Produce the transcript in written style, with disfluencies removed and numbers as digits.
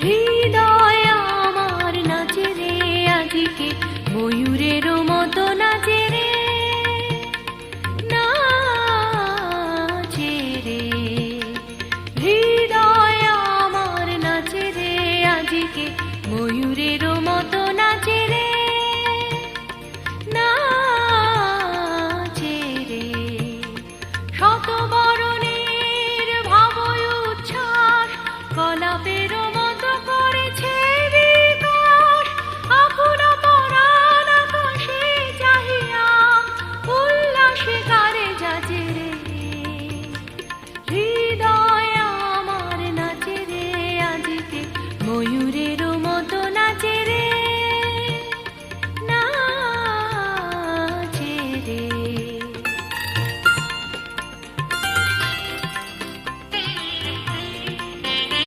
হৃদয় আমার নাচে রে আজকে, ময়ূরের মতো নাচে রে, নাচে রে। হৃদয় আমার নাচে রে আজকে, ময়ূরের মতো নাচে রে, নাচে রে। শত বরণের ভাব উচ্ছ্বাস কলাপের মতো করেছে বিকাশ, আকুল পরাণ আকাশে চাহিয়া উল্লাসে কারে যাচে রে। হৃদয় আমার নাচে রে আজকে, ময়ূরের